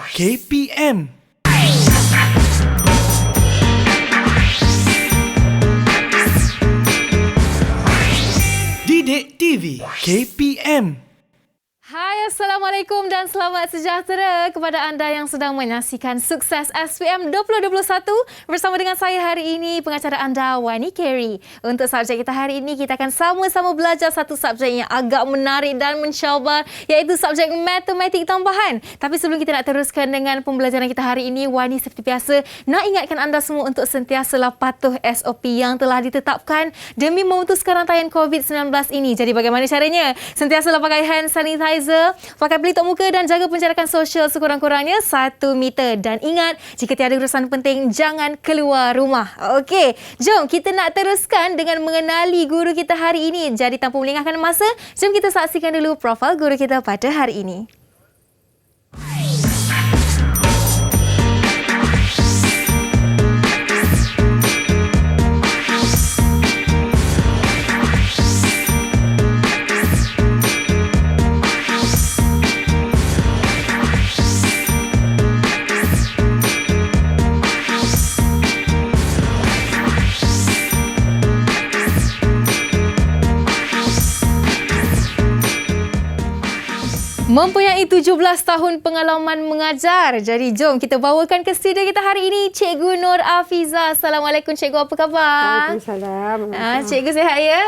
KPM. Didik TV KPM. Hai, Assalamualaikum dan selamat sejahtera kepada anda yang sedang menyaksikan Sukses SPM 2021 bersama dengan saya hari ini, pengacara anda Wani Carey. Untuk subjek kita hari ini, kita akan sama-sama belajar satu subjek yang agak menarik dan mencabar, iaitu subjek matematik tambahan. Tapi sebelum kita nak teruskan dengan pembelajaran kita hari ini, Wani seperti biasa nak ingatkan anda semua untuk sentiasalah patuh SOP yang telah ditetapkan demi memutuskan rantaian COVID-19 ini. Jadi bagaimana caranya? Sentiasalah pakai hand sanitizer, pakai pelitup muka dan jaga penjarakan sosial sekurang-kurangnya 1 meter. Dan ingat, jika tiada urusan penting, jangan keluar rumah. Okey, jom kita nak teruskan dengan mengenali guru kita hari ini. Jadi tanpa melengahkan masa, jom kita saksikan dulu profil guru kita pada hari ini. Mempunyai 17 tahun pengalaman mengajar. Jadi jom kita bawakan ke studio kita hari ini Cikgu Nur Afiza. Assalamualaikum Cikgu, apa khabar? Waalaikumsalam. Cikgu sihat ya?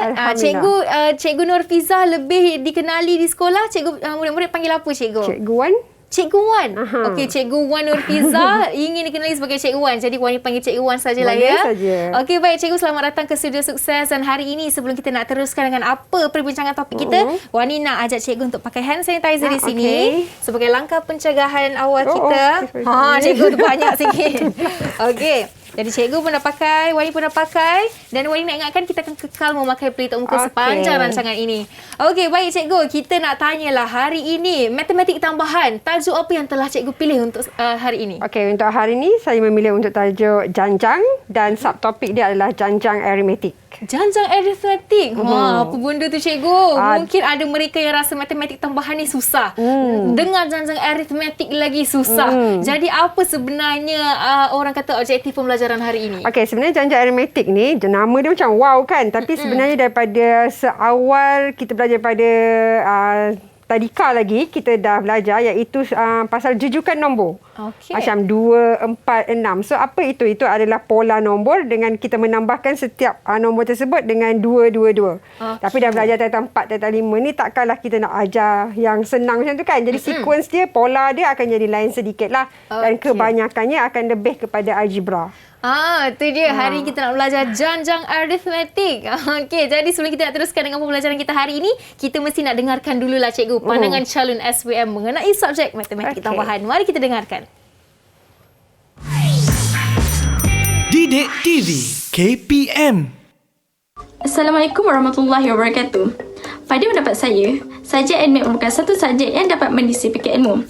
Cikgu Nur Afiza lebih dikenali di sekolah. Cikgu murid-murid panggil apa Cikgu? Cikgu Wan. Cikgu Wan. Okey, Cikgu Wan Nur Fiza ingin dikenali sebagai Cikgu Wan. Jadi Wani panggil Cikgu Wan sajalah ya. Saja. Okey, baik Cikgu, selamat datang ke Studio Sukses. Dan hari ini sebelum kita nak teruskan dengan apa perbincangan topik kita, Wani nak ajak Cikgu untuk pakai hand sanitizer di sini sebagai langkah pencegahan awal kita. Cikgu tu banyak sikit. Okey. Jadi cikgu pun dah pakai, Wani pun dah pakai, dan Wani nak ingatkan kita akan kekal memakai pelitup muka sepanjang rancangan ini. Okey, baik cikgu, kita nak tanyalah hari ini matematik tambahan. Tajuk apa yang telah cikgu pilih untuk hari ini? Okey, untuk hari ini saya memilih untuk tajuk janjang dan subtopik dia adalah janjang aritmetik. Janjang aritmetik. Apa benda tu cikgu? Mungkin ada mereka yang rasa matematik tambahan ni susah. Dengar janjang aritmetik lagi susah. Jadi apa sebenarnya orang kata objektif pembelajaran hari ini? Okey, sebenarnya janjang aritmetik ni nama dia macam wow kan, tapi sebenarnya daripada seawal kita belajar pada tadika lagi kita dah belajar iaitu pasal jujukan nombor. Okay. Macam 2, 4, 6. So apa itu? Itu adalah pola nombor dengan kita menambahkan setiap nombor tersebut dengan 2, 2, 2. Okay. Tapi dah belajar tentang 4, tentang 5 ni takkanlah kita nak ajar yang senang macam tu kan. Jadi sequence dia, pola dia akan jadi lain sedikit lah. Dan kebanyakannya akan lebih kepada algebra. Tu dia. Hari ini kita nak belajar janjang aritmetik. Okey, jadi sebelum kita nak teruskan dengan pembelajaran kita hari ini, kita mesti nak dengarkan dululah cikgu pandangan calon SPM mengenai subjek matematik tambahan. Mari kita dengarkan. Didik TV KPM. Assalamualaikum warahmatullahi wabarakatuh. Pada pendapat saya, subjek admit merupakan satu subjek yang dapat mendisiplikan ilmu.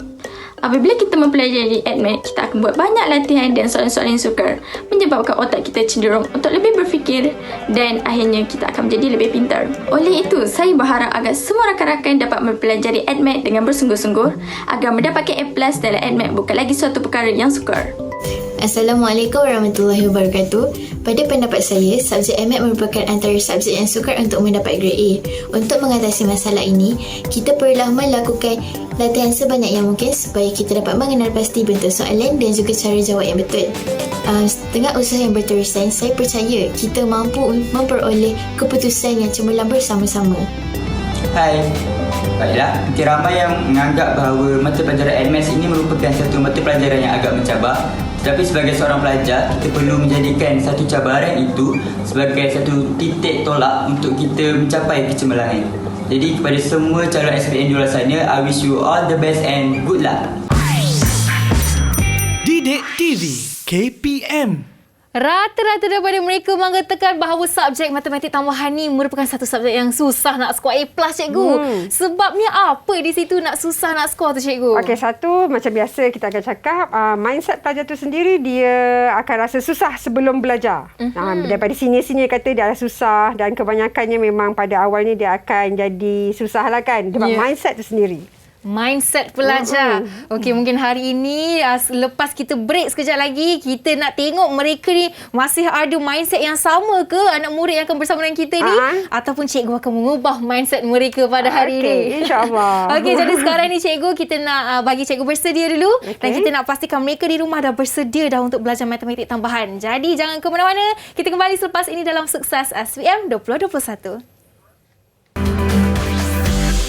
Apabila kita mempelajari admit, kita akan buat banyak latihan dan soalan-soalan yang sukar, menyebabkan otak kita cenderung untuk lebih berfikir dan akhirnya kita akan menjadi lebih pintar. Oleh itu, saya berharap agar semua rakan-rakan dapat mempelajari admit dengan bersungguh-sungguh agar mendapatkan A+ dalam admit bukan lagi suatu perkara yang sukar. Assalamualaikum warahmatullahi wabarakatuh. Pada pendapat saya, subjek admit merupakan antara subjek yang sukar untuk mendapat grade A. Untuk mengatasi masalah ini, kita perlulah melakukan latihan sebanyak yang mungkin supaya kita dapat mengenal pasti bentuk soalan dan juga cara jawab yang betul. Dengan usaha yang berterusan, saya percaya kita mampu memperoleh keputusan yang cemerlang bersama-sama. Hai. Baiklah, mungkin ramai yang menganggap bahawa mata pelajaran admit ini merupakan satu mata pelajaran yang agak mencabar. Tetapi sebagai seorang pelajar, kita perlu menjadikan satu cabaran itu sebagai satu titik tolak untuk kita mencapai kecemerlangan. Jadi kepada semua calon SPM di luar sana, I wish you all the best and good luck. Didik TV KPM. Rata-rata daripada mereka mengatakan bahawa subjek matematik tambahan ni merupakan satu subjek yang susah nak skor A+ cikgu. Sebabnya apa di situ nak susah nak skor tu cikgu? Okey, satu macam biasa kita akan cakap mindset pelajar tu sendiri dia akan rasa susah sebelum belajar. Daripada senior-senior kata dia adalah susah dan kebanyakannya memang pada awalnya dia akan jadi susah lah kan. Sebab mindset tu sendiri. Mindset pelajar. Okey, mungkin hari ini lepas kita break sekejap lagi, kita nak tengok mereka ni masih ada mindset yang sama ke, anak murid yang akan bersama dengan kita ni, ataupun cikgu akan mengubah mindset mereka pada hari ini. InsyaAllah. Okey, jadi sekarang ni cikgu, kita nak bagi cikgu bersedia dulu, dan kita nak pastikan mereka di rumah dah bersedia dah untuk belajar matematik tambahan. Jadi jangan ke mana-mana, kita kembali selepas ini dalam Sukses SPM 2021.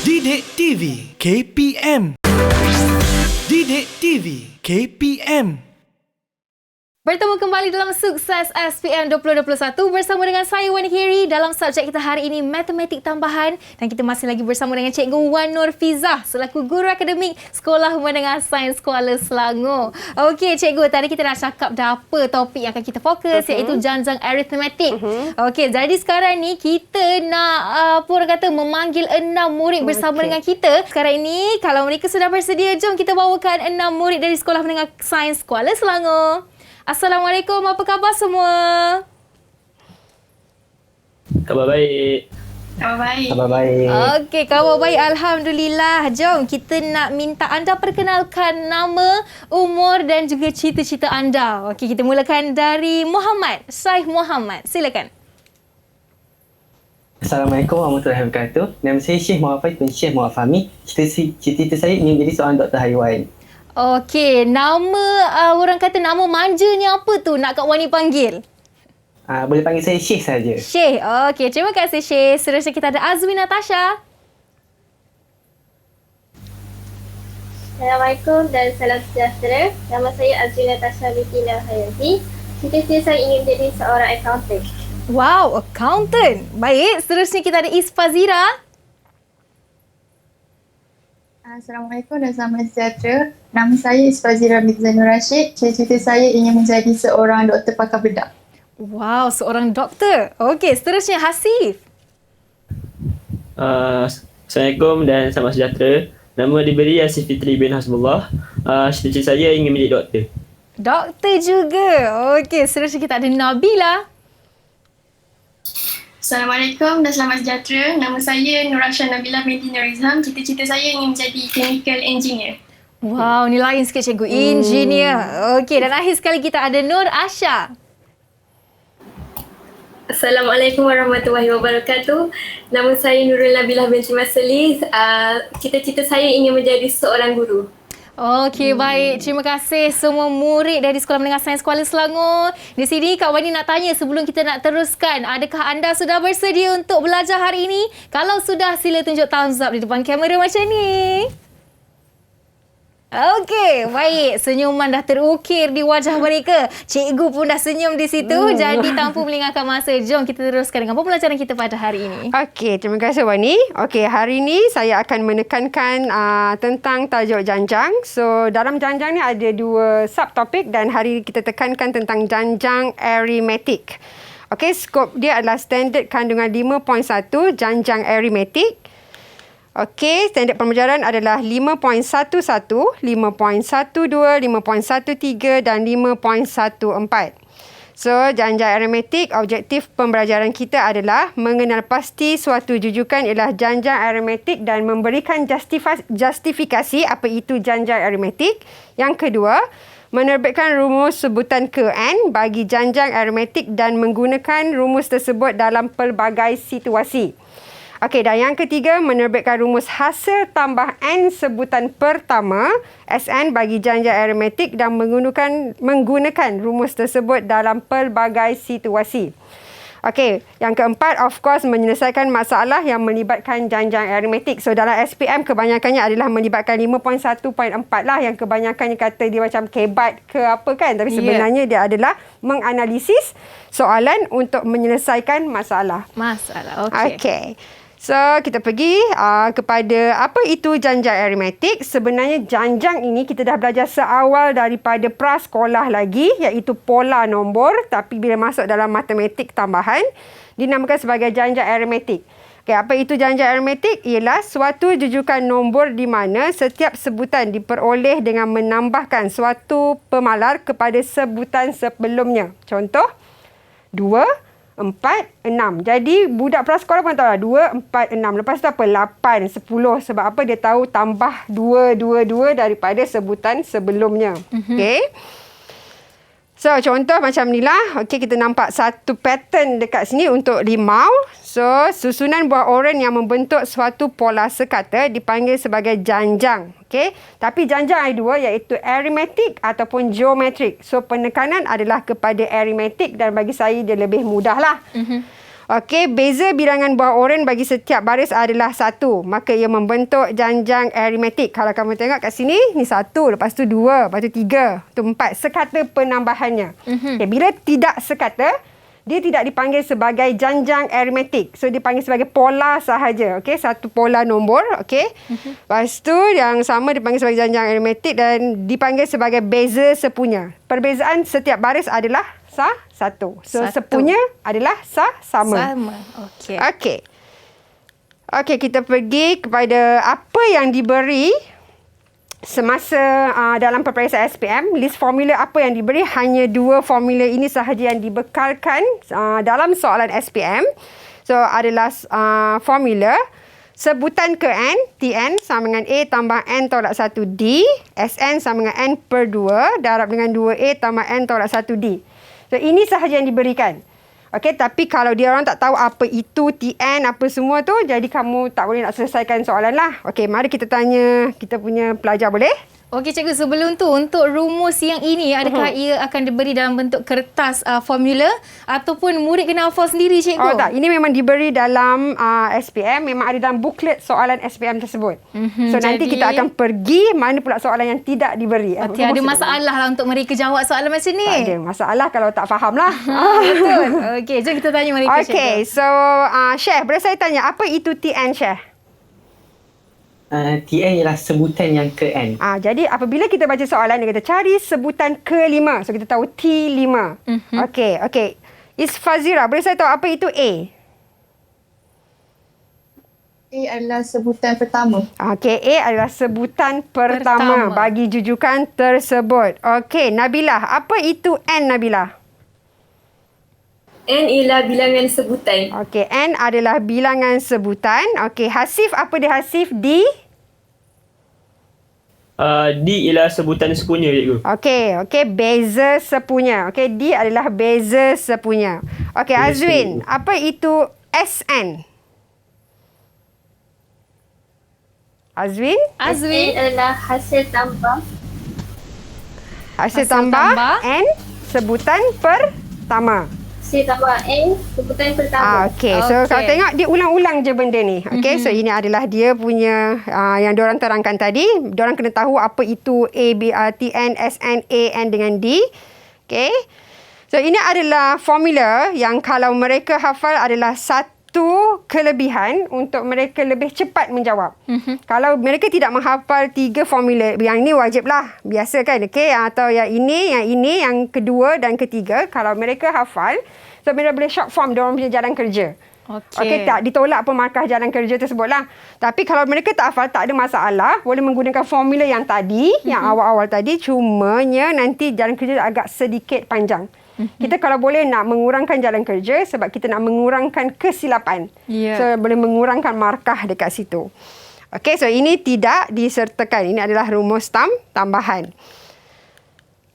Didik TV KPM. Didik TV KPM. Bertemu kembali dalam Sukses SPM 2021 bersama dengan saya Wani Kiri dalam subjek kita hari ini Matematik Tambahan, dan kita masih lagi bersama dengan Cikgu Wan Nurfizah selaku Guru Akademik Sekolah Menengah Sains Kuala Selangor. Okey Cikgu, tadi kita dah cakap dah apa topik yang akan kita fokus, iaitu janjang aritmetik. Okey, jadi sekarang ni kita nak orang kata memanggil 6 murid bersama dengan kita. Sekarang ini kalau mereka sudah bersedia, jom kita bawakan 6 murid dari Sekolah Menengah Sains Kuala Selangor. Assalamualaikum, apa khabar semua? Khabar baik. Khabar baik. Okey, khabar baik, alhamdulillah. Jom kita nak minta anda perkenalkan nama, umur dan juga cita-cita anda. Okey, kita mulakan dari Muhammad, Syekh Muhammad. Silakan. Assalamualaikum warahmatullahi wabarakatuh. Nama saya Syekh Muhammad bin Syekh Muhammad Fahmi. Cita-cita saya ingin menjadi seorang doktor haiwan. Okey, nama orang kata nama manjanya apa tu nak Kak Wani panggil? Boleh panggil saya Syekh saja. Syekh. Okey, terima kasih Syekh. Seterusnya kita ada Azmi Natasha. Assalamualaikum dan salam sejahtera. Nama saya Azmi Natasha Bitina Hayanti. Cita-cita saya ingin menjadi seorang accountant. Wow, accountant. Baik, seterusnya kita ada Isfazira. Assalamualaikum dan selamat sejahtera. Nama saya Isfazira Mirza Nur Rashid. Cita-cita saya ingin menjadi seorang doktor pakar bedah. Wow, seorang doktor. Okey, seterusnya Hasif. Assalamualaikum dan selamat sejahtera. Nama diberi Hasif Fitri bin Hasbullah. Cita-cita saya ingin menjadi doktor. Doktor juga. Okey, seterusnya kita ada Nabila. Assalamualaikum dan selamat sejahtera. Nama saya Nurasha Nabila binti Nurizham. Cita-cita saya ingin menjadi chemical engineer. Wow, ni lain sikit cikgu. Engineer. Okey, dan akhir sekali kita ada Nur Asha. Assalamualaikum warahmatullahi wabarakatuh. Nama saya Nurul Nabilah binti Masali. Cita-cita saya ingin menjadi seorang guru. Okey, baik. Terima kasih semua murid dari Sekolah Menengah Sains Kuala Selangor. Di sini Kak Wani nak tanya sebelum kita nak teruskan. Adakah anda sudah bersedia untuk belajar hari ini? Kalau sudah, sila tunjuk thumbs up di depan kamera macam ni. Okey, baik. Senyuman dah terukir di wajah mereka. Cikgu pun dah senyum di situ. Jadi tanpa melengahkan masa, jom kita teruskan dengan pembelajaran kita pada hari ini. Okey, terima kasih Wani. Okey, hari ini saya akan menekankan tentang tajuk janjang. So, dalam janjang ni ada 2 subtopik dan hari ini kita tekankan tentang janjang aritmetik. Okey, skop dia adalah standard kandungan 5.1 janjang aritmetik. Okey, standard pembelajaran adalah 5.11, 5.12, 5.13 dan 5.14. So, janjang aritmetik, objektif pembelajaran kita adalah mengenal pasti suatu jujukan ialah janjang aritmetik dan memberikan justifikasi apa itu janjang aritmetik. Yang kedua, menerbitkan rumus sebutan ke N bagi janjang aritmetik dan menggunakan rumus tersebut dalam pelbagai situasi. Okey, dan yang ketiga, menerbitkan rumus hasil tambah N sebutan pertama SN bagi janjang aritmetik dan menggunakan rumus tersebut dalam pelbagai situasi. Okey, yang keempat, of course, menyelesaikan masalah yang melibatkan janjang aritmetik. So, dalam SPM kebanyakannya adalah melibatkan 5.1.4 lah, yang kebanyakannya kata dia macam kebat ke apa kan. Tapi sebenarnya dia adalah menganalisis soalan untuk menyelesaikan masalah. Masalah, okey. Okey. So, kita pergi kepada apa itu janjang aritmetik. Sebenarnya janjang ini kita dah belajar seawal daripada prasekolah lagi, iaitu pola nombor. Tapi bila masuk dalam matematik tambahan, dinamakan sebagai janjang aritmetik. Okay, apa itu janjang aritmetik? Ialah suatu jujukan nombor di mana setiap sebutan diperoleh dengan menambahkan suatu pemalar kepada sebutan sebelumnya. Contoh, 2, 4, 6. Jadi budak prasekolah pun tahu lah 2, 4, 6. Lepas tu apa? 8, 10. Sebab apa? Dia tahu tambah 2, 2, 2 daripada sebutan sebelumnya. Okey. So, contoh macam ni lah. Okey, kita nampak satu pattern dekat sini untuk limau. So, susunan buah oren yang membentuk suatu pola sekata dipanggil sebagai janjang. Okey. Tapi janjang ada dua, iaitu arithmetic ataupun geometrik. So, penekanan adalah kepada arithmetic dan bagi saya dia lebih mudah lah. Okey, beza bilangan buah oren bagi setiap baris adalah 1. Maka ia membentuk janjang arithmetic. Kalau kamu tengok kat sini, ni 1, lepas tu 2, lepas tu 3, tu 4. Sekata penambahannya. Okay, bila tidak sekata, dia tidak dipanggil sebagai janjang arithmetic. So, dipanggil sebagai pola sahaja. Okey, satu pola nombor. Okey. Lepas tu, yang sama dipanggil sebagai janjang arithmetic dan dipanggil sebagai beza sepunya. Perbezaan setiap baris adalah satu. So, sepunya adalah sama. Okey. Okey. Okey, kita pergi kepada apa yang diberi semasa dalam peperiksaan SPM. List formula apa yang diberi, hanya 2 formula ini sahaja yang dibekalkan dalam soalan SPM. So, adalah formula sebutan ke N, Tn sama dengan A tambah N tolak 1D, Sn sama dengan N per 2, darab dengan 2A tambah N tolak 1D. So, ini sahaja yang diberikan. Okey, tapi kalau dia orang tak tahu apa itu Tn, apa semua tu, jadi kamu tak boleh nak selesaikan soalan lah. Okey, mari kita tanya kita punya pelajar, boleh? Okey cikgu, sebelum tu untuk rumus yang ini adakah ia akan diberi dalam bentuk kertas formula ataupun murid kena hafal sendiri cikgu? Oh tak, ini memang diberi dalam SPM, memang ada dalam buklet soalan SPM tersebut. So nanti kita akan pergi mana pula soalan yang tidak diberi. Okey, ada masalah lah untuk mereka jawab soalan macam ni? Tak ada masalah kalau tak faham lah. Betul. Okey, jom kita tanya mereka cikgu. Okey, so Syekh, boleh saya tanya apa itu Tn, Syekh? Tn ialah sebutan yang ke N. Jadi apabila kita baca soalan, dia kata cari sebutan ke-5. So kita tahu T5. Okey. Isfazira, boleh saya tahu apa itu A? A adalah sebutan pertama. Okey, A adalah sebutan pertama bagi jujukan tersebut. Okey, Nabilah, apa itu N, Nabilah? N ialah bilangan sebutan. Okey, N adalah bilangan sebutan. Okey, Hasif, apa dia Hasif? D? D ialah sebutan sepunya cikgu. Okey, beza sepunya. Okey, D adalah beza sepunya. Okey, Azwin, apa itu SN? Azwin? Azwin adalah hasil tambah. Hasil tambah. N sebutan pertama. Hasil tambah N sebutan pertama. Okey, so kalau tengok dia ulang-ulang je benda ni. Okey, so ini adalah dia punya yang diorang terangkan tadi. Diorang kena tahu apa itu A, B, Tn, Sn, A, N dengan D. Okey. So ini adalah formula yang kalau mereka hafal adalah satu kelebihan untuk mereka lebih cepat menjawab. Kalau mereka tidak menghafal 3 formula, yang ni wajiblah. Biasa kan, okey? Atau yang ini, yang kedua dan ketiga. Kalau mereka hafal, so mereka boleh short form diorang punya jalan kerja. Okey, tak ditolak pun markah jalan kerja tersebut lah. Tapi kalau mereka tak hafal, tak ada masalah. Boleh menggunakan formula yang tadi, yang awal-awal tadi. Cumanya nanti jalan kerja agak sedikit panjang. Kita kalau boleh nak mengurangkan jalan kerja sebab kita nak mengurangkan kesilapan. So, boleh mengurangkan markah dekat situ. Okey, so ini tidak disertakan. Ini adalah rumus tambahan.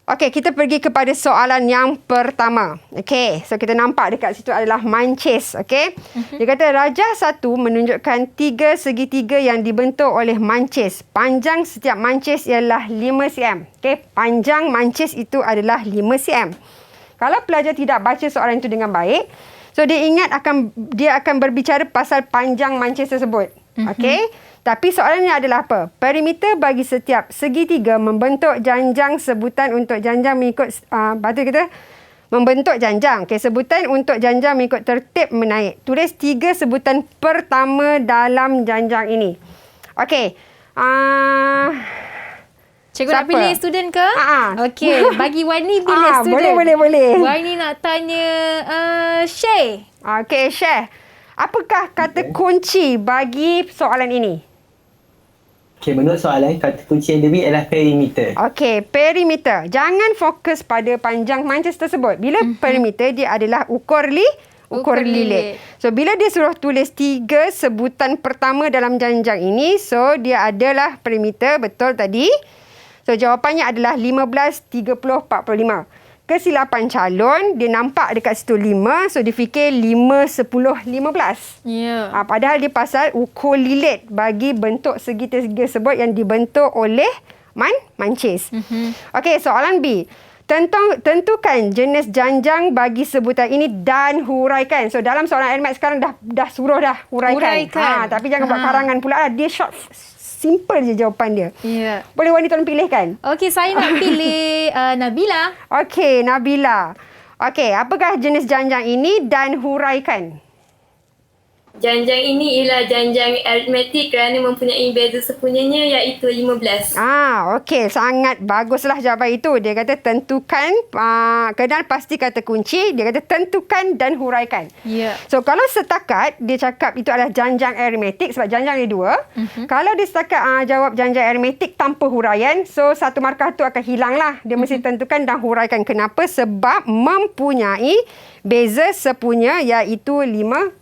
Okey, kita pergi kepada soalan yang pertama. Okey, so kita nampak dekat situ adalah mancis. Okey, dia kata rajah 1 menunjukkan 3 segitiga yang dibentuk oleh mancis. Panjang setiap mancis ialah 5 cm. Okey, panjang mancis itu adalah 5 cm. Kalau pelajar tidak baca soalan itu dengan baik, so dia akan berbicara pasal panjang mancis tersebut. Okey? Tapi soalannya adalah apa? Perimeter bagi setiap segitiga membentuk janjang sebutan untuk janjang mengikut batu kita membentuk janjang. Okey, sebutan untuk janjang mengikut tertib menaik. Tulis 3 sebutan pertama dalam janjang ini. Okey. Cikgu nak pilih student ke? Okey, bagi Wani pilih student. Boleh. Wani nak tanya Syekh. Okey, Syekh. Apakah kata kunci bagi soalan ini? Okey, menurut soalan, kata kunci yang diberi adalah perimeter. Okey, perimeter. Jangan fokus pada panjang mancis tersebut. Bila perimeter, dia adalah ukur Ukur lilit. So bila dia suruh tulis 3 sebutan pertama dalam janjang ini, so dia adalah perimeter, betul tadi. So jawapannya adalah 15, 30, 45. Kesilapan calon, dia nampak dekat situ 5, so dia fikir 5, 10, 15. Ya. Padahal dia pasal ukur lilit bagi bentuk segi tersebut yang dibentuk oleh mancis. Okey, soalan B. Tentukan jenis janjang bagi sebutan ini dan huraikan. So dalam soalan NMAT sekarang dah suruh dah huraikan. Tapi jangan buat karangan pula lah. Dia short, simple je jawapan dia. Ya. Boleh Wani tolong pilihkan? Okey, saya nak pilih Nabila. Okey, Nabila. Okey, apakah jenis janjang ini dan huraikan? Janjang ini ialah janjang aritmetik kerana mempunyai beza sepunyanya iaitu 15. Okey, sangat baguslah jawapan itu. Dia kata tentukan, kenal pasti kata kunci. Dia kata tentukan dan huraikan. Ya. So, kalau setakat dia cakap itu adalah janjang aritmetik sebab janjang dia 2. Kalau dia setakat jawab janjang aritmetik tanpa huraian, so satu markah tu akan hilang lah. Dia mesti tentukan dan huraikan. Kenapa? Sebab mempunyai beza sepunya iaitu 15.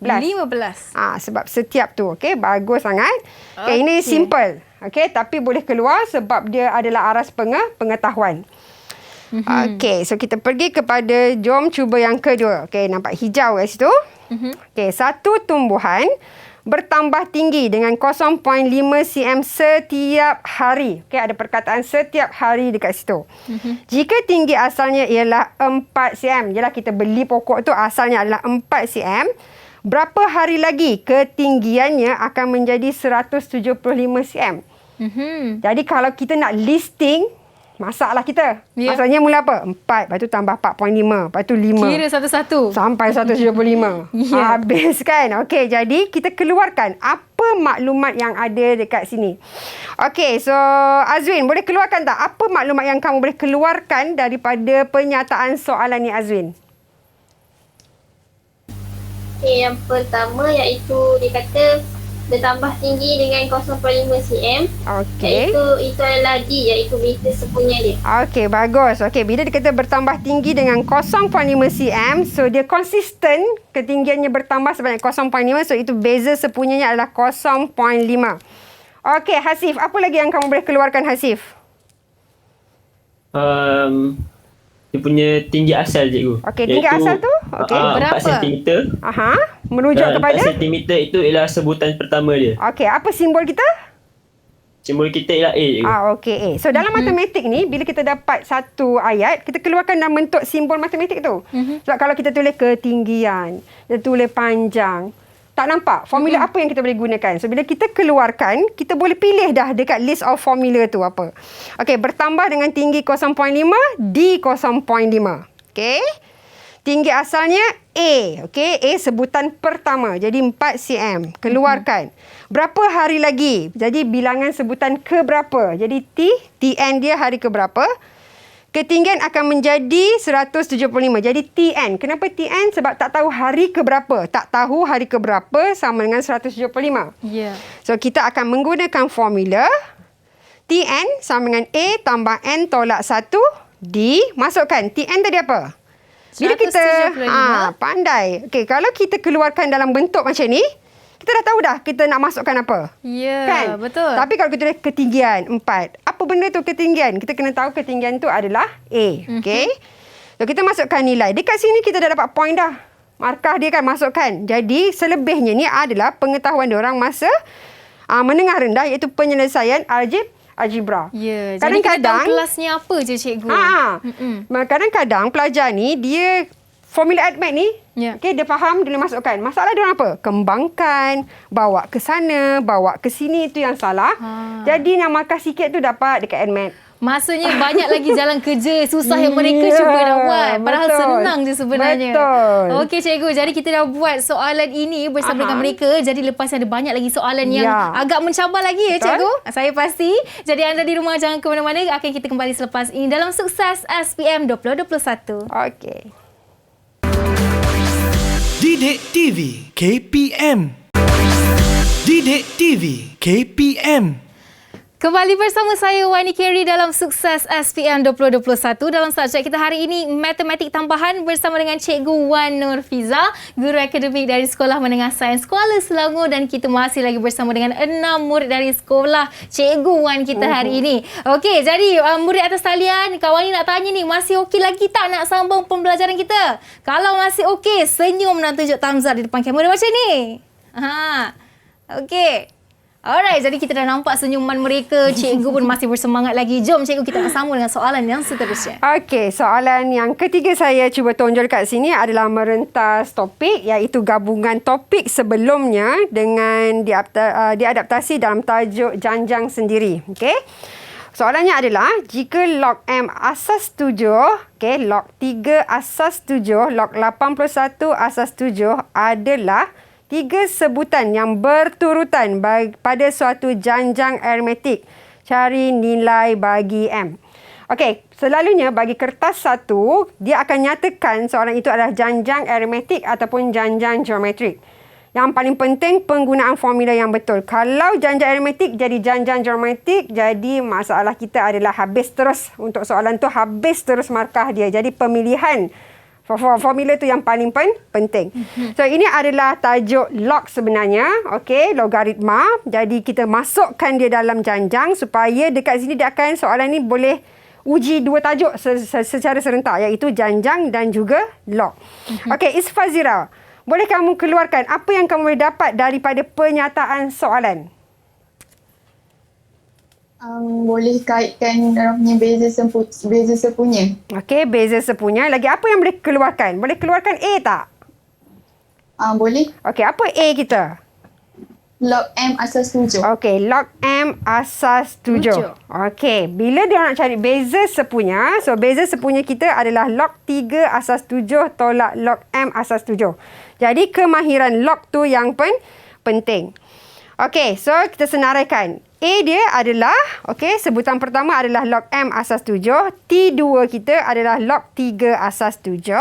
Sebab setiap tu. Okey, bagus sangat. Okay, ini simple. Okey, tapi boleh keluar sebab dia adalah aras pengetahuan. Okey, so kita pergi kepada, jom cuba yang kedua. Okey, nampak hijau kat situ. Okey, satu tumbuhan bertambah tinggi dengan 0.5 cm setiap hari. Okey, ada perkataan setiap hari dekat situ. Jika tinggi asalnya ialah 4 cm. Yalah, kita beli pokok tu asalnya adalah 4 cm. Berapa hari lagi ketinggiannya akan menjadi 175 cm? Jadi kalau kita nak listing, masaklah kita. Maksudnya mula apa? 4, lepas tu tambah 4.5, lepas tu 5. Kira satu-satu. Sampai 175. Habis kan? Okey, jadi kita keluarkan apa maklumat yang ada dekat sini. Okey, so Azwin, boleh keluarkan tak? Apa maklumat yang kamu boleh keluarkan daripada pernyataan soalan ni, Azwin? Okay, yang pertama iaitu dia kata bertambah tinggi dengan 0.5 cm. Okey. Itu adalah D, iaitu beza sepunya dia. Okey, bagus. Okey, bila dia kata bertambah tinggi dengan 0.5 cm, so dia konsisten ketinggiannya bertambah sebanyak 0.5, so itu beza sepunyanya adalah 0.5. Okey, Hasif, apa lagi yang kamu boleh keluarkan, Hasif? Dia punya tinggi asal, cikgu. Okey, tinggi asal tu? Okey, berapa? 4 cm. Merujuk kepada? 4 cm itu ialah sebutan pertama dia. Okey, apa simbol kita? Simbol kita ialah A, cikgu. Okey, A. So, dalam matematik ni, bila kita dapat satu ayat, kita keluarkan dalam bentuk simbol matematik tu. Sebab kalau kita tulis ketinggian, kita tulis panjang, tak nampak formula apa yang kita boleh gunakan. So, bila kita keluarkan, kita boleh pilih dah dekat list of formula tu apa. Okey, bertambah dengan tinggi 0.5, D 0.5. Okey. Tinggi asalnya A. Okey, A sebutan pertama. Jadi 4 cm. Keluarkan. Berapa hari lagi? Jadi bilangan sebutan ke berapa? Jadi TN dia hari ke berapa? Ketinggian akan menjadi 175. Jadi TN. Kenapa TN? Sebab tak tahu hari ke berapa. Tak tahu hari ke berapa sama dengan 175. Ya. So, kita akan menggunakan formula TN sama dengan A tambah N tolak 1 D. Masukkan. TN tadi apa? Bila kita 175. pandai. Okey, kalau kita keluarkan dalam bentuk macam ni, kita dah tahu dah kita nak masukkan apa. Ya, kan? betul. Tapi kalau kita tulis ketinggian 4, apa benda tu ketinggian? Kita kena tahu ketinggian tu adalah A. Okey. So, kita masukkan nilai. Dekat sini kita dah dapat point dah. Markah dia kan masukkan. Jadi, selebihnya ni adalah pengetahuan diorang masa menengah rendah, iaitu penyelesaian algebra. Ya, jadi kita tahu kelasnya apa je, cikgu. Kadang-kadang pelajar ni, dia formula ADMAT ni, okay, dia faham, dia masukkan. Masalah dia orang apa? Kembangkan, bawa ke sana, bawa ke sini, itu yang salah. Jadi nak markah sikit tu dapat dekat ADMAT. Maksudnya banyak lagi jalan kerja susah yang mereka cuba nak buat. Padahal senang je sebenarnya. Betul. Okey, cikgu. Jadi kita dah buat soalan ini bersama dengan mereka. Jadi lepas ada banyak lagi soalan yang agak mencabar lagi ya, cikgu. Saya pasti. Jadi anda di rumah jangan ke mana-mana. Akan kita kembali selepas ini dalam Sukses SPM 2021. Okey. Didik TV KPM. Didik TV KPM. Kembali bersama saya Wani Carey dalam Sukses SPM 2021. Dalam subjek kita hari ini Matematik Tambahan bersama dengan Cikgu Wan Nurfiza, Guru Akademik dari Sekolah Menengah Sains Kuala Selangor, dan kita masih lagi bersama dengan 6 murid dari sekolah Cikgu Wan kita hari ini. Okey, jadi murid atas talian, kawan ni nak tanya ni, masih okey lagi tak nak sambung pembelajaran kita? Kalau masih okey, senyum dan tunjuk thumbs up di depan kamera macam ni. Okey. Alright, jadi kita dah nampak senyuman mereka. Cikgu pun masih bersemangat lagi. Jom cikgu, kita nak sambung dengan soalan yang seterusnya. Okey, soalan yang ketiga saya cuba tonjol kat sini adalah merentas topik, iaitu gabungan topik sebelumnya dengan diadaptasi dalam tajuk janjang sendiri. Okey. Soalannya adalah, jika log M asas 7, log 3 asas 7, log 81 asas 7 adalah 3 sebutan yang berturutan pada suatu janjang aritmetik. Cari nilai bagi M. Okey, selalunya bagi kertas 1, dia akan nyatakan soalan itu adalah janjang aritmetik ataupun janjang geometrik. Yang paling penting, penggunaan formula yang betul. Kalau janjang aritmetik jadi janjang geometrik, jadi masalah kita adalah habis terus. Untuk soalan tu habis terus markah dia. Jadi pemilihan formula tu yang paling penting. So, ini adalah tajuk log sebenarnya. Okey, logaritma. Jadi, kita masukkan dia dalam janjang supaya dekat sini dia akan, soalan ni boleh uji dua tajuk secara serentak, iaitu janjang dan juga log. Okey, Isfazira, boleh kamu keluarkan apa yang kamu boleh dapat daripada pernyataan soalan? Boleh kaitkan orang punya beza sepunya. Okey, beza sepunya. Lagi apa yang boleh keluarkan? Boleh keluarkan A tak? Boleh. Okey, apa A kita? Log M asas 7. Okey, log M asas 7. Okey, bila dia nak cari beza sepunya, so beza sepunya kita adalah log 3 asas 7 tolak log M asas 7. Jadi, kemahiran log tu yang penting. Okey, so kita senaraikan. A dia adalah, sebutan pertama adalah log M asas 7. T2 kita adalah log 3 asas 7.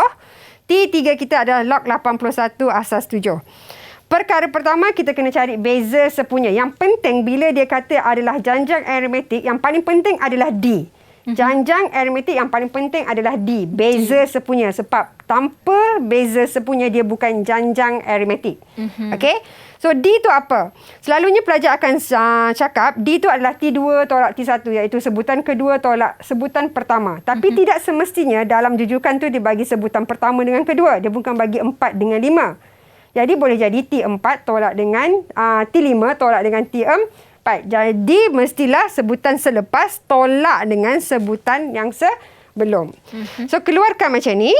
T3 kita adalah log 81 asas 7. Perkara pertama, kita kena cari beza sepunya. Yang penting bila dia kata adalah janjang aritmetik, yang paling penting adalah D. Janjang aritmetik yang paling penting adalah D. Beza sepunya. Sebab tanpa beza sepunya, dia bukan janjang aritmetik. Okey? So, D tu apa? Selalunya pelajar akan cakap D tu adalah T2 tolak T1, iaitu sebutan kedua tolak sebutan pertama. Tapi tidak semestinya dalam jujukan tu dia bagi sebutan pertama dengan kedua. Dia bukan bagi 4 dengan 5. Jadi, boleh jadi T4 tolak dengan T5 tolak dengan T4. Jadi, mestilah sebutan selepas tolak dengan sebutan yang sebelum. So, keluarkan macam ni.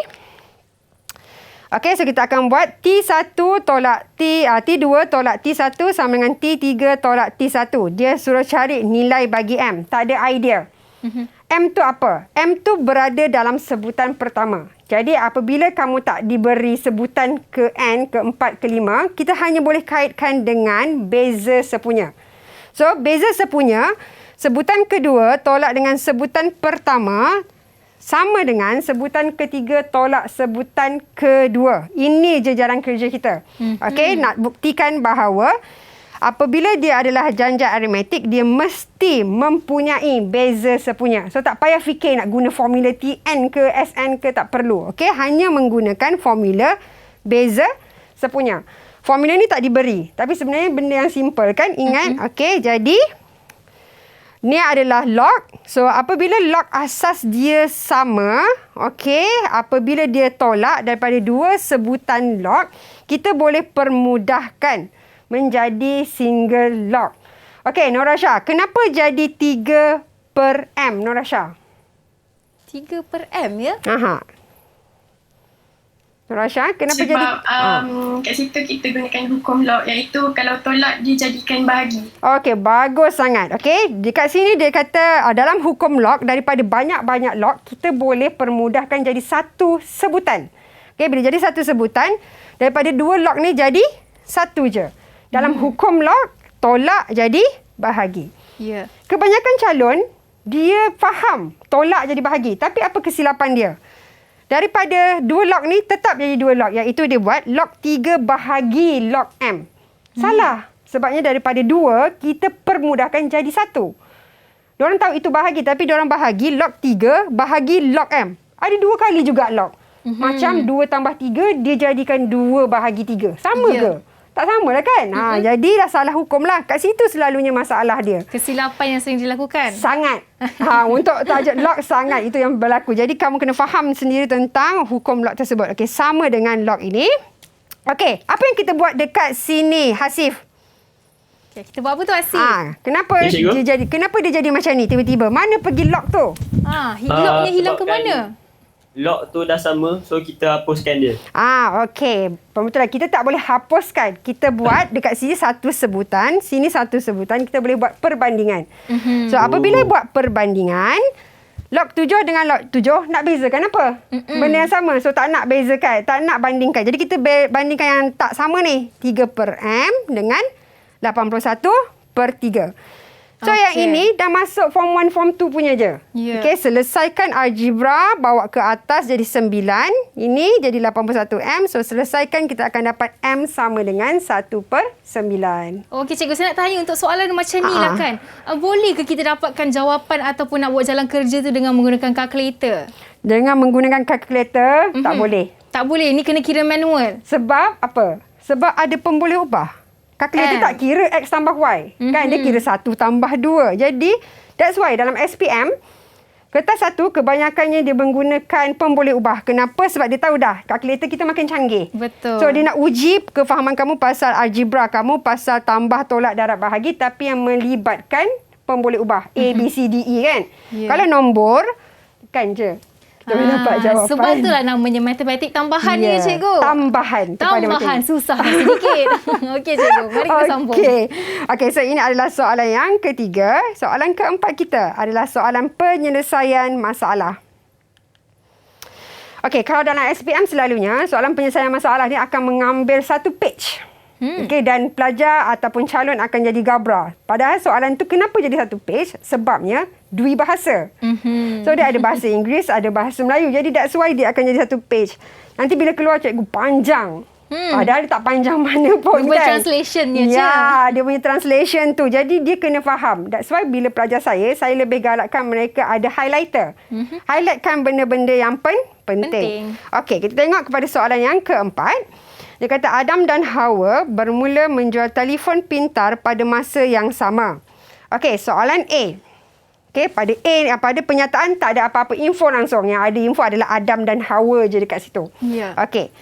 Okey, so kita akan buat T1 tolak T2 tolak T1 sama dengan T3 tolak T1. Dia suruh cari nilai bagi M. Tak ada idea. M tu apa? M tu berada dalam sebutan pertama. Jadi, apabila kamu tak diberi sebutan ke N, ke 4, ke 5, kita hanya boleh kaitkan dengan beza sepunya. So, beza sepunya, sebutan kedua tolak dengan sebutan pertama sama dengan sebutan ketiga tolak sebutan kedua. Ini je jalan kerja kita. Okey, nak buktikan bahawa apabila dia adalah janjang aritmetik, dia mesti mempunyai beza sepunya. So, tak payah fikir nak guna formula Tn ke Sn ke, tak perlu. Okey, hanya menggunakan formula beza sepunya. Formula ni tak diberi. Tapi sebenarnya benda yang simple kan? Ingat? Okey, jadi ni adalah log. So, apabila log asas dia sama, apabila dia tolak daripada dua sebutan log, kita boleh permudahkan menjadi single log. Okey, Norasha, kenapa jadi 3 per M, Norasha? 3 per M, ya? Norasha, kenapa Sebab, jadi? kat situ kita gunakan hukum log, iaitu kalau tolak dijadikan bahagi. Okey, bagus sangat. Okey, dekat sini dia kata dalam hukum log, daripada banyak-banyak log, kita boleh permudahkan jadi satu sebutan. Okey, bila jadi satu sebutan, daripada dua log ni jadi satu je. Dalam hukum log, tolak jadi bahagi. Ya. Kebanyakan calon, dia faham tolak jadi bahagi. Tapi apa kesilapan dia? Daripada dua log ni tetap jadi dua log, iaitu dia buat log 3 bahagi log M. Salah. Sebabnya daripada 2 kita permudahkan jadi 1. Diorang tahu itu bahagi, tapi diorang bahagi log 3 bahagi log M. Ada 2 kali juga log. Macam 2 tambah 3, dia jadikan 2 bahagi 3. Sama ke? Tak sama lah kan? Jadilah salah hukum lah. Kat situ selalunya masalah dia. Kesilapan yang sering dilakukan. Sangat. Untuk tajuk log sangat. Itu yang berlaku. Jadi kamu kena faham sendiri tentang hukum log tersebut. Okey, sama dengan log ini. Okey, apa yang kita buat dekat sini, Hasif? Okay, kita buat apa tu, Hasif? Kenapa dia jadi macam ni tiba-tiba? Mana pergi log tu? Lognya hilang ke mana? Log tu dah sama, so kita hapuskan dia. Okey. Pembetulan, kita tak boleh hapuskan. Kita buat dekat sini satu sebutan, sini satu sebutan, kita boleh buat perbandingan. So, apabila buat perbandingan, log 7 dengan log 7 nak bezakan apa? Benda yang sama. So, tak nak bezakan, tak nak bandingkan. Jadi, kita bandingkan yang tak sama ni. 3 per M dengan 81/3. So, yang ini dah masuk form 1, form 2 punya je. Okey, selesaikan algebra, bawa ke atas jadi 9. Ini jadi 81M. So, selesaikan, kita akan dapat M sama dengan 1/9. Okey, cikgu, saya nak tanya untuk soalan macam ni lah kan. Boleh ke kita dapatkan jawapan ataupun nak buat jalan kerja tu dengan menggunakan kalkulator? Dengan menggunakan kalkulator, tak boleh. Tak boleh, ni kena kira manual. Sebab apa? Sebab ada pemboleh ubah. Kalkulator tak kira X tambah Y. Kan? Dia kira 1 tambah 2. Jadi, that's why dalam SPM, kertas 1 kebanyakannya dia menggunakan pemboleh ubah. Kenapa? Sebab dia tahu dah, kalkulator kita makin canggih. Betul. So, dia nak uji kefahaman kamu pasal algebra kamu, pasal tambah tolak darab bahagi, tapi yang melibatkan pemboleh ubah. A, B, C, D, E kan? Kalau nombor, kan je. Kita boleh dapat jawapan. Sebab itulah namanya matematik tambahan ni, cikgu. Tambahan. Susah sedikit. Okey, cikgu. Mari kita sambung. Okey, so ini adalah soalan yang ketiga. Soalan keempat kita adalah soalan penyelesaian masalah. Okey, kalau dalam SPM selalunya, soalan penyelesaian masalah ni akan mengambil satu page. Okey, dan pelajar ataupun calon akan jadi gabra. Padahal soalan tu kenapa jadi satu page? Sebabnya dui bahasa. So, dia ada bahasa Inggeris, ada bahasa Melayu. Jadi, that's why dia akan jadi satu page. Nanti bila keluar, cikgu panjang. Padahal dia tak panjang mana pun, kan? Translationnya je. Ya, dia punya translation tu. Jadi, dia kena faham. That's why bila pelajar saya lebih galakkan mereka ada highlighter. Highlightkan benda-benda yang penting. Okey, kita tengok kepada soalan yang keempat. Dia kata Adam dan Hawa bermula menjual telefon pintar pada masa yang sama. Okey, soalan A. Okey, pada penyataan tak ada apa-apa info langsung. Yang ada info adalah Adam dan Hawa je dekat situ. Okey.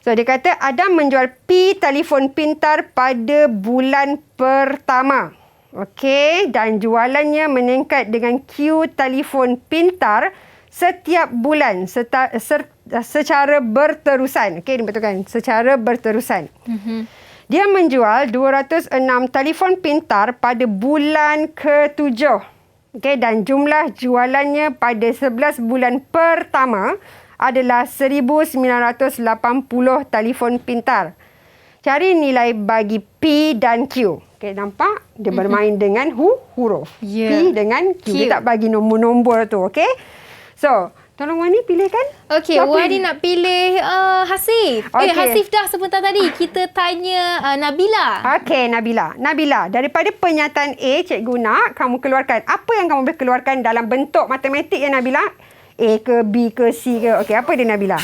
So, dia kata Adam menjual P telefon pintar pada bulan pertama. Okey, dan jualannya meningkat dengan Q telefon pintar setiap bulan secara berterusan. Okey, dibetulkan. Secara berterusan. Dia menjual 206 telefon pintar pada bulan ke-7. Okey, dan jumlah jualannya pada 11 bulan pertama adalah 1,980 telefon pintar. Cari nilai bagi P dan Q. Okey, nampak? Dia bermain dengan huruf. P dengan Q. Dia tak bagi nombor-nombor tu. Okey? So, tolong Wani pilihkan. Okey, Wani nak pilih Hasif. Hasif dah sebentar tadi. Kita tanya Nabila. Okey, Nabila, daripada pernyataan A, cikgu nak kamu keluarkan. Apa yang kamu boleh keluarkan dalam bentuk matematik ya, Nabila? A ke, B ke, C ke? Okey, apa dia, Nabila?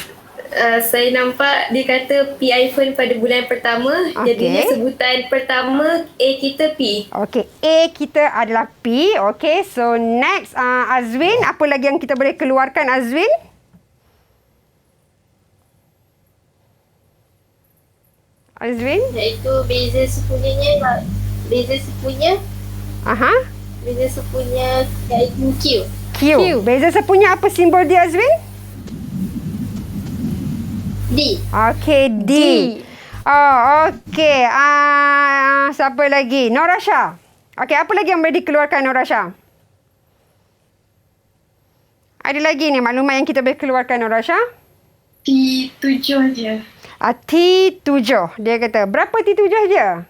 Saya nampak dia kata P iPhone pada bulan pertama. Jadinya sebutan pertama A kita P. Okey, A kita adalah P. Okey, so next Azwin, apa lagi yang kita boleh keluarkan, Azwin? Azwin? Iaitu beza sepunyanya. Beza sepunya iaitu Q. Beza sepunya apa simbol dia, Azwin? D. Okey, D. Oh, okey. Siapa lagi? Norasha. Okey, apa lagi yang boleh dikeluarkan, Norasha? Ada lagi ni maklumat yang kita boleh keluarkan, Norasha? T7 je. T7. Dia kata, berapa T7 je?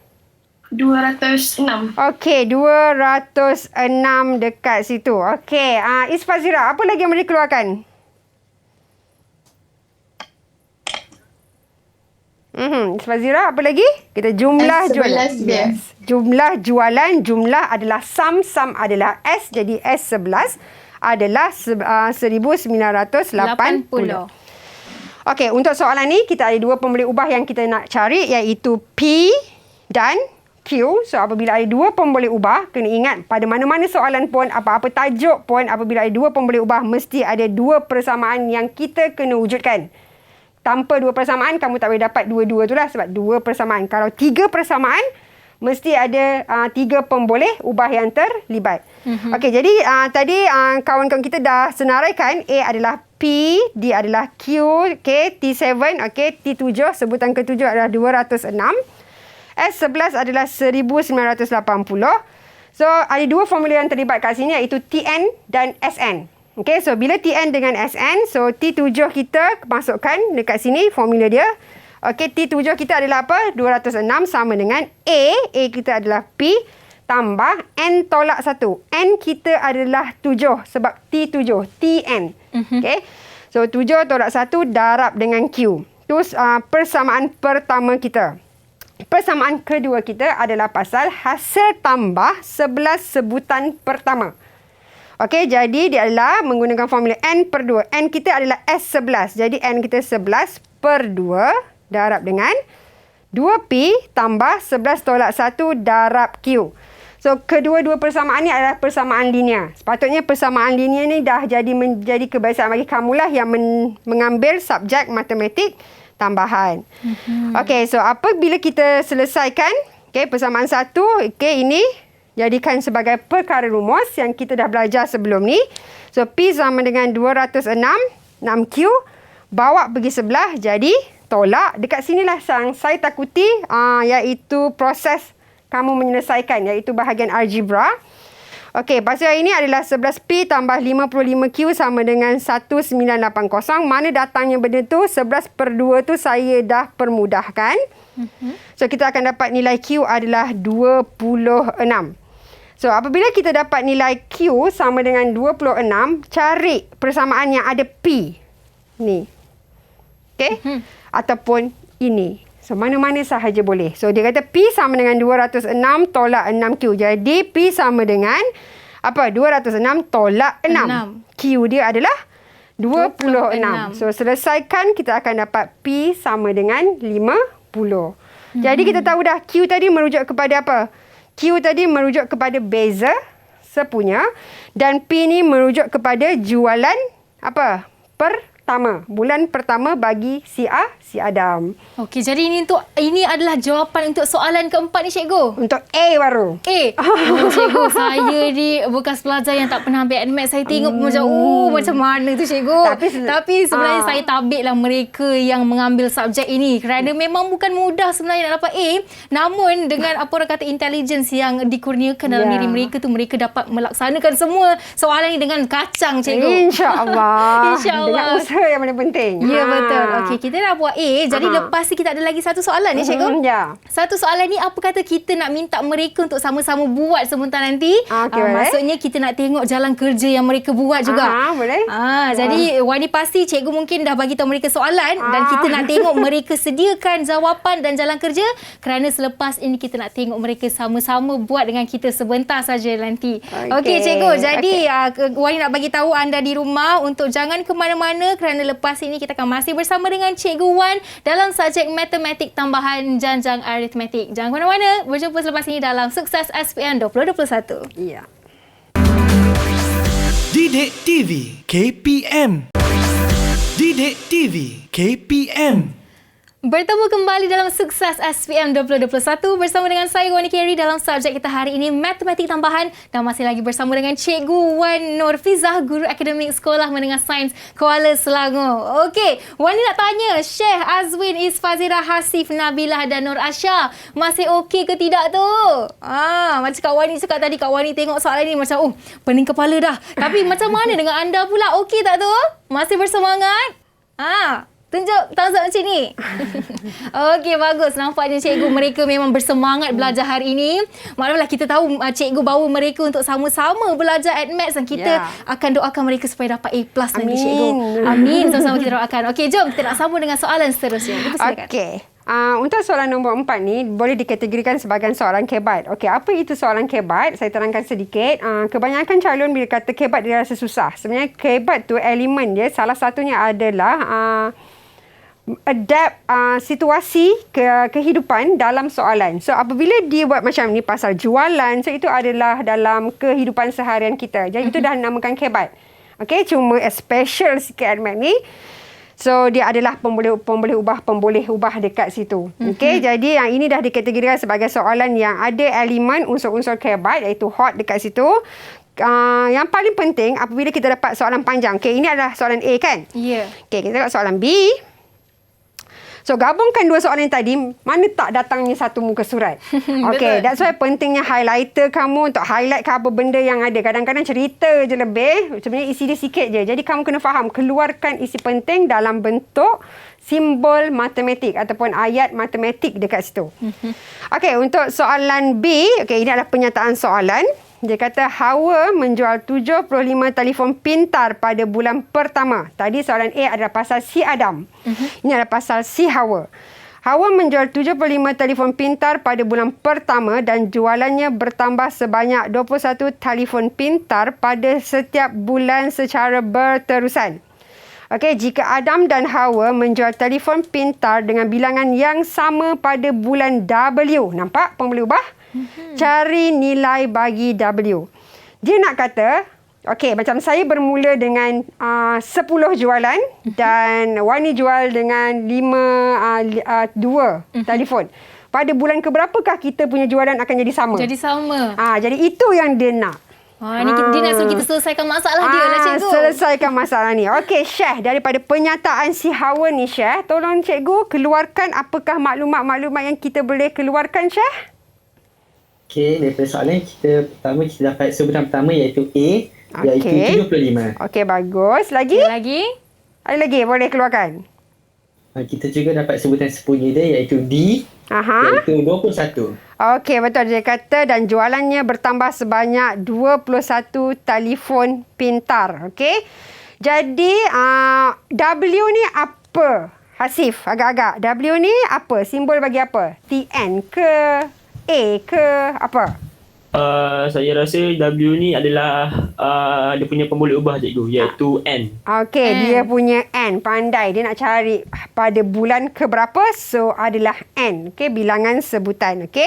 206. Okey, 206 dekat situ. Okey, Isfazira, apa lagi yang boleh dikeluarkan? Fazira, apa lagi? Kita jumlah jualan. S11 dia. Jumlah jualan, jumlah adalah sum adalah S. Jadi S11 adalah 1980. Okey, untuk soalan ni kita ada dua pemboleh ubah yang kita nak cari, iaitu P dan Q. So apabila ada dua pemboleh ubah, kena ingat pada mana-mana soalan pun, apa-apa tajuk pun, apabila ada dua pemboleh ubah, mesti ada dua persamaan yang kita kena wujudkan. Tanpa dua persamaan, kamu tak boleh dapat dua-dua tu lah, sebab dua persamaan. Kalau tiga persamaan, mesti ada tiga pemboleh ubah yang terlibat. Okey, jadi tadi kawan-kawan kita dah senaraikan. A adalah P, D adalah Q, okay, T7, okay, T7, sebutan ke-7 adalah 206. S11 adalah 1980. So, ada dua formula yang terlibat kat sini, iaitu TN dan SN. Okay, so bila TN dengan SN, so T7 kita masukkan dekat sini formula dia. Okay, T7 kita adalah apa? 206 sama dengan A. A kita adalah P tambah N tolak 1. N kita adalah 7 sebab T7. TN. Okay, so 7 tolak 1 darab dengan Q. Itu persamaan pertama kita. Persamaan kedua kita adalah pasal hasil tambah 11 sebutan pertama. Okey, jadi dia adalah menggunakan formula N per 2. N kita adalah S11. Jadi N kita 11 per 2 darab dengan 2P tambah 11 tolak 1 darab Q. So, kedua-dua persamaan ni adalah persamaan linear. Sepatutnya persamaan linear ni dah menjadi kebiasaan bagi kamulah yang mengambil subjek matematik tambahan. Okey, so apabila kita selesaikan persamaan satu, ini jadikan sebagai perkara rumus yang kita dah belajar sebelum ni. So, P sama dengan 206, 6Q, bawa pergi sebelah, jadi tolak. Dekat sinilah yang saya takuti, iaitu proses kamu menyelesaikan, iaitu bahagian algebra. Okey, pasal ini adalah 11P tambah 55Q sama dengan 1980. Mana datangnya benda tu? 11 per 2 tu saya dah permudahkan. So, kita akan dapat nilai Q adalah 26. So, apabila kita dapat nilai Q sama dengan 26, cari persamaan yang ada P. Ni. Okey? Ataupun ini. So, mana-mana sahaja boleh. So, dia kata P sama dengan 206 tolak 6Q. Jadi, P sama dengan apa? 206 tolak 6. Q dia adalah 26. So, selesaikan, kita akan dapat P sama dengan 50. Jadi, kita tahu dah Q tadi merujuk kepada apa? Q tadi merujuk kepada beza sepunya dan P ni merujuk kepada jualan apa? Bulan pertama bagi si Adam. Okey, jadi ini adalah jawapan untuk soalan keempat ni, cikgu. Untuk A baru. A. Cikgu, saya ni bekas pelajar yang tak pernah ambil NMAT. Saya tengok macam mana tu, cikgu. Tapi sebenarnya saya tabiklah mereka yang mengambil subjek ini kerana memang bukan mudah sebenarnya nak dapat A. Namun dengan apa orang kata intelligence yang dikurniakan dalam diri mereka tu, mereka dapat melaksanakan semua soalan ini dengan kacang, cikgu. InsyaAllah. InsyaAllah. Dengan usaha yang paling penting. Ya, betul. Okey, kita dah buat A. Jadi lepas ni kita ada lagi satu soalan ni, cikgu. Ya. Satu soalan ni, apa kata kita nak minta mereka untuk sama-sama buat sebentar nanti. Maksudnya kita nak tengok jalan kerja yang mereka buat juga. Boleh. Jadi Wani pasti cikgu mungkin dah bagi tahu mereka soalan dan kita nak tengok mereka sediakan jawapan dan jalan kerja kerana selepas ini kita nak tengok mereka sama-sama buat dengan kita sebentar saja nanti. Okey, cikgu. Jadi Wani nak bagi tahu anda di rumah untuk jangan ke mana-mana kerana lepas ini kita akan masih bersama dengan Cikgu Wan dalam subjek matematik tambahan janjang aritmetik. Jangan ke mana-mana. Berjumpa selepas ini dalam Sukses SPM 2021. Ya. Didik TV KPM. Didik TV KPM. Bertemu kembali dalam Sukses SPM 2021 bersama dengan saya Wani Carey dalam subjek kita hari ini matematik tambahan dan masih lagi bersama dengan Cikgu Wan Nurfizah, guru akademik Sekolah Menengah Sains Kuala Selangor. Okey, Wani nak tanya, Syekh Azwin, Isfazira, Hasif, Nabilah dan Nur Asya masih okey ke tidak tu? Macam Kak Wani cakap tadi, Kak Wani tengok soalan ni macam pening kepala dah. Tapi macam mana dengan anda pula? Okey tak tu? Masih bersemangat? Tunjuk thumbs up macam ni. Okey, bagus. Nampaknya cikgu mereka memang bersemangat belajar hari ini. Maklumlah kita tahu cikgu bawa mereka untuk sama-sama belajar AdMaths dan kita akan doakan mereka supaya dapat A+ nanti, cikgu. Amin. Sama-sama kita doakan. Okey, jom kita nak sambung dengan soalan seterusnya. Silakan. Okey. Untuk soalan nombor 4 ni boleh dikategorikan sebagai soalan kebat. Okey, apa itu soalan kebat? Saya terangkan sedikit. Kebanyakan calon bila kata kebat dia rasa susah. Sebenarnya kebat tu elemen dia salah satunya adalah adapt situasi kehidupan dalam soalan. So apabila dia buat macam ni pasal jualan, so itu adalah dalam kehidupan seharian kita. Jadi itu dah namakan kebat. Okey, cuma special sikit Admat ni. So dia adalah pemboleh ubah dekat situ. Okey, jadi yang ini dah dikategorikan sebagai soalan yang ada elemen unsur-unsur kebat iaitu hot dekat situ. Yang paling penting apabila kita dapat soalan panjang. Okey, ini adalah soalan A kan? Ya. Yeah. Okey, kita tengok soalan B. So gabungkan dua soalan yang tadi, mana tak datangnya satu muka surat. Okey, that's why pentingnya highlighter kamu untuk highlight apa benda yang ada. Kadang-kadang cerita je lebih, sebenarnya isi dia sikit je. Jadi kamu kena faham, keluarkan isi penting dalam bentuk simbol matematik ataupun ayat matematik dekat situ. Okey, untuk soalan B, okey, ini adalah penyataan soalan. Dia kata Hawa menjual 75 telefon pintar pada bulan pertama. Tadi soalan A adalah pasal si Adam. Ini adalah pasal si Hawa. Hawa menjual 75 telefon pintar pada bulan pertama dan jualannya bertambah sebanyak 21 telefon pintar pada setiap bulan secara berterusan. Okey, jika Adam dan Hawa menjual telefon pintar dengan bilangan yang sama pada bulan W. Nampak pemboleh ubah? Cari nilai bagi W. Dia nak kata, okey, macam saya bermula dengan 10 jualan dan Wani jual dengan 2 telefon. Pada bulan keberapakah kita punya jualan akan jadi sama? Jadi sama. Jadi itu yang dia nak. Ni dia nak suruh kita selesaikan masalah dia lah, cikgu. Selesaikan masalah ni. Okey, Syekh, daripada penyataan si Hawa ni, Syekh, tolong cikgu keluarkan apakah maklumat-maklumat yang kita boleh keluarkan, Syekh? Okey, daripada soalan kita dapat sebutan pertama iaitu A, iaitu 75. Okey, bagus. Lagi? Ada lagi boleh keluarkan? Kita juga dapat sebutan sepunya dia iaitu D, iaitu 21. Okey, betul. Dia kata dan jualannya bertambah sebanyak 21 telefon pintar. Okey. Jadi, W ni apa? Hasif, agak-agak. W ni apa? Simbol bagi apa? TN ke? A ke? Apa? Saya rasa W ni adalah dia punya pemboleh ubah cikgu, iaitu N. Okey, dia punya N. Pandai. Dia nak cari pada bulan ke berapa. So, adalah N. Okey, bilangan sebutan. Okey.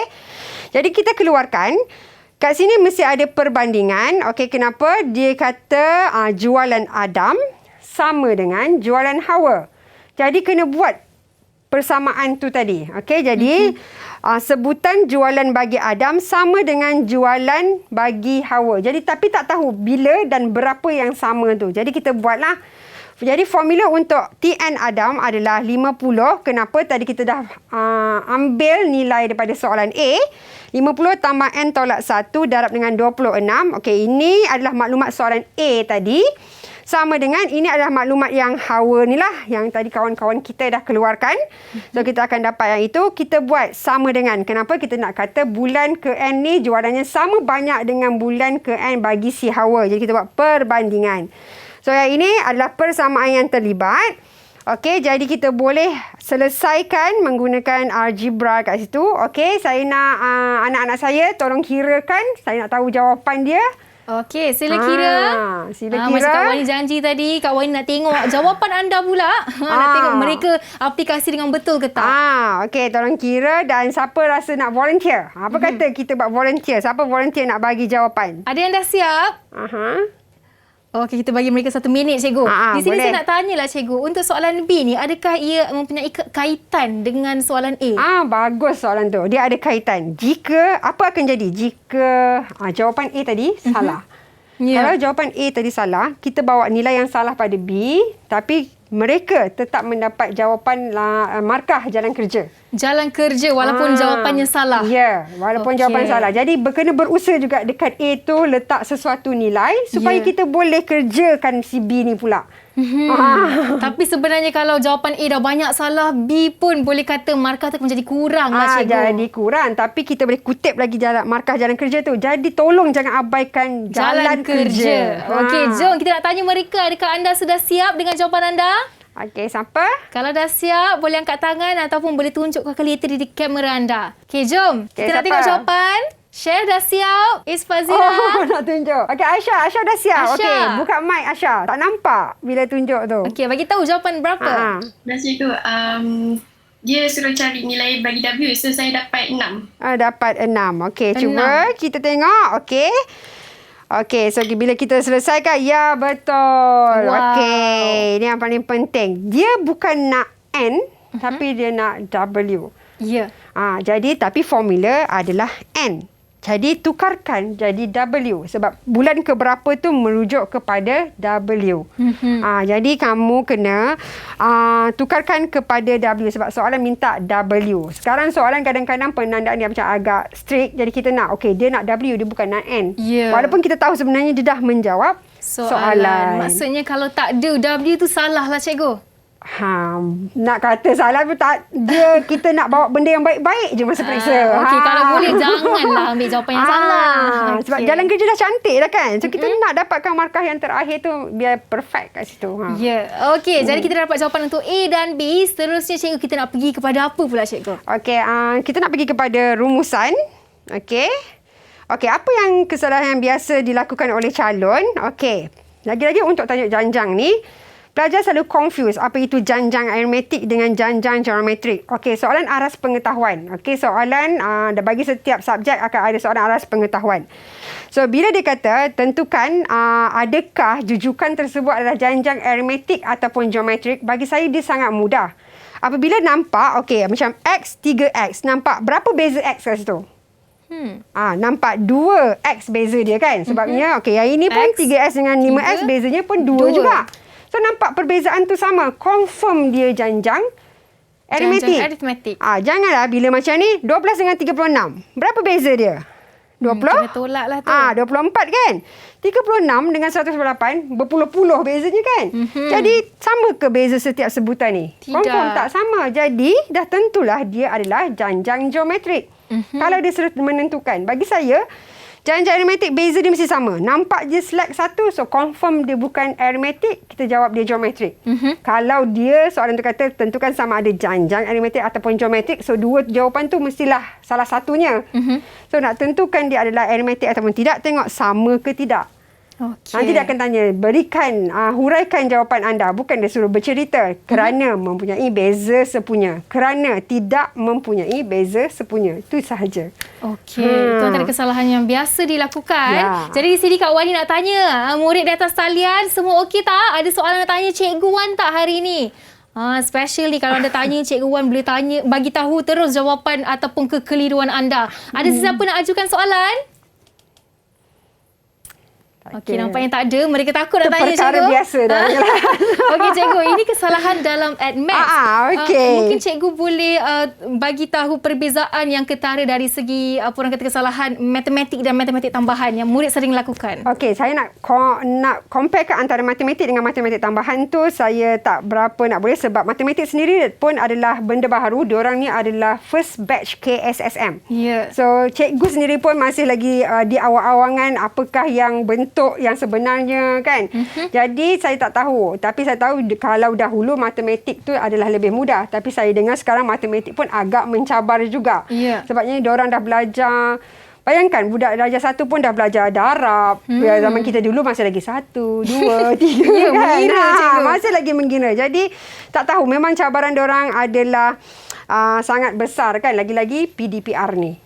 Jadi, kita keluarkan. Kat sini mesti ada perbandingan. Okey, kenapa? Dia kata jualan Adam sama dengan jualan Hawa. Jadi, kena buat persamaan tu tadi. Okey, jadi sebutan jualan bagi Adam sama dengan jualan bagi Hawa. Jadi tapi tak tahu bila dan berapa yang sama tu. Jadi kita buatlah. Jadi formula untuk TN Adam adalah 50. Kenapa? Tadi kita dah ambil nilai daripada soalan A. 50 tambah N tolak 1 darab dengan 26. Okey, ini adalah maklumat soalan A tadi. Sama dengan ini adalah maklumat yang Hawa ni lah, yang tadi kawan-kawan kita dah keluarkan. So kita akan dapat yang itu. Kita buat sama dengan, kenapa kita nak kata bulan ke N ni jualannya sama banyak dengan bulan ke N bagi si Hawa. Jadi kita buat perbandingan. So yang ini adalah persamaan yang terlibat. Okey, jadi kita boleh selesaikan menggunakan algebra kat situ. Okey, saya nak anak-anak saya tolong kirakan. Saya nak tahu jawapan dia. Okey, sila kira. Sila kira. Macam Kak Wani janji tadi, Kak Wani nak tengok jawapan anda pula. Nak tengok mereka aplikasi dengan betul ke tak. Okey, tolong kira dan siapa rasa nak volunteer. Apa kata kita buat volunteer? Siapa volunteer nak bagi jawapan? Ada yang dah siap? Okey, kita bagi mereka 1 minit, cikgu. Di sini boleh. Saya nak tanyalah, cikgu. Untuk soalan B ni, adakah ia mempunyai kaitan dengan soalan A? Bagus soalan tu. Dia ada kaitan. Jika, apa akan jadi? Jika jawapan A tadi salah. Kalau jawapan A tadi salah, kita bawa nilai yang salah pada B, tapi mereka tetap mendapat jawapan markah jalan kerja. Jalan kerja walaupun jawapannya salah. Ya, walaupun jawapan salah. Jadi kena berusaha juga dekat A tu letak sesuatu nilai supaya kita boleh kerjakan si B ni pula. Tapi sebenarnya kalau jawapan A dah banyak salah, B pun boleh kata markah tu menjadi kurang lah, cikgu. Jadi kurang. Tapi kita boleh kutip lagi markah jalan kerja tu. Jadi tolong jangan abaikan jalan kerja. Okey, jom kita nak tanya mereka. Adakah anda sudah siap dengan jawapan anda? Okey, siapa? Kalau dah siap, boleh angkat tangan ataupun boleh tunjuk kalkulator di kamera anda. Okey, jom. Okey, Kita nak siapa? tengok jawapan. Chef dah siap. Isfazira. Oh, nak tunjuk. Okey, Aisyah dah siap. Aisyah. Okey, buka mic Aisyah. Tak nampak bila tunjuk tu. Okey, bagi tahu jawapan berapa. Dan cikgu, dia suruh cari nilai bagi W, so saya dapat 6. Dapat 6. Okey, 6. cuba kita tengok. Okey. Okey, so bila kita selesaikan, ya betul. Wow. Okey, ini yang paling penting. Dia bukan nak N, tapi dia nak W. Ya. Jadi tapi formula adalah N. Jadi tukarkan jadi W sebab bulan keberapa tu merujuk kepada W. Jadi kamu kena tukarkan kepada W sebab soalan minta W. Sekarang soalan kadang-kadang penandaan dia macam agak strict, jadi kita nak dia nak W, dia bukan nak N. Yeah. Walaupun kita tahu sebenarnya dia dah menjawab soalan. Maksudnya kalau tak ada W tu salah lah cikgu. Nak kata salah pun tak. Kita nak bawa benda yang baik-baik je masa periksa. Okey, kalau boleh janganlah ambil jawapan yang salah. Sebab jalan kerja dah cantik dah kan. So kita nak dapatkan markah yang terakhir tu biar perfect kat situ. Ya. Okey, jadi kita dapat jawapan untuk A dan B. Seterusnya cikgu, kita nak pergi kepada apa pula cikgu? Okey, kita nak pergi kepada rumusan. Okey, apa yang kesalahan yang biasa dilakukan oleh calon? Okey, lagi-lagi untuk tajuk janjang ni, pelajar selalu confuse apa itu janjang aritmetik dengan janjang geometrik. Okey, soalan aras pengetahuan. Okey, soalan bagi setiap subjek akan ada soalan aras pengetahuan. So, bila dia kata tentukan adakah jujukan tersebut adalah janjang aritmetik ataupun geometrik, bagi saya dia sangat mudah. Apabila nampak, macam X, 3X. Nampak berapa beza X kat situ? Nampak 2X beza dia kan? Sebabnya, yang ini pun X, 3X dengan 5X bezanya pun 2 juga. So, nampak perbezaan tu sama. Confirm dia janjang aritmetik. Janganlah bila macam ni, 12 dengan 36. Berapa beza dia? 20? Kena tolak lah tu. 24 kan? 36 dengan 198, berpuluh-puluh bezanya kan? Jadi, sama ke beza setiap sebutan ni? Tidak. Confirm tak sama. Jadi, dah tentulah dia adalah janjang geometrik. Kalau dia suruh menentukan. Bagi saya, janjang aritmetik beza dia mesti sama. Nampak je slack satu, so confirm dia bukan aritmetik, kita jawab dia geometrik. Kalau dia soalan tu kata tentukan sama ada janjang aritmetik ataupun geometrik, so dua jawapan tu mestilah salah satunya. So nak tentukan dia adalah aritmetik ataupun tidak, tengok sama ke tidak. Nanti dia akan tanya, berikan, huraikan jawapan anda. Bukan dia suruh bercerita. Kerana mempunyai beza sepunya. Kerana tidak mempunyai beza sepunya. Itu sahaja. Okey, itu antara kesalahan yang biasa dilakukan. Jadi di sini Kak Wani nak tanya, murid di atas talian semua okey tak? Ada soalan nak tanya Cikgu Wan tak hari ini? Especially kalau anda tanya Cikgu Wan, boleh tanya, bagi tahu terus jawapan ataupun kekeliruan anda. Ada sesiapa nak ajukan soalan? Okey, nampaknya tak ada. Mereka takut nak tanya, Cikgu. Perkara biasa dah. Okey, Cikgu. Ini kesalahan dalam AdMath. Mungkin Cikgu boleh bagi tahu perbezaan yang ketara dari segi orang kata kesalahan matematik dan matematik tambahan yang murid sering lakukan. Okey, saya nak comparekan antara matematik dengan matematik tambahan tu saya tak berapa nak boleh sebab matematik sendiri pun adalah benda baru. Diorang ni adalah first batch KSSM. So, cikgu sendiri pun masih lagi di awang-awangan apakah yang bentuk yang sebenarnya kan. Jadi saya tak tahu, tapi saya tahu kalau dahulu matematik tu adalah lebih mudah, tapi saya dengar sekarang matematik pun agak mencabar juga. Sebabnya diorang dah belajar, bayangkan budak darjah 1 pun dah belajar darab. Zaman kita dulu masih lagi 1, 2, 3 kan. Masih lagi mengira. Jadi tak tahu, memang cabaran diorang adalah sangat besar kan, lagi-lagi PDPR ni.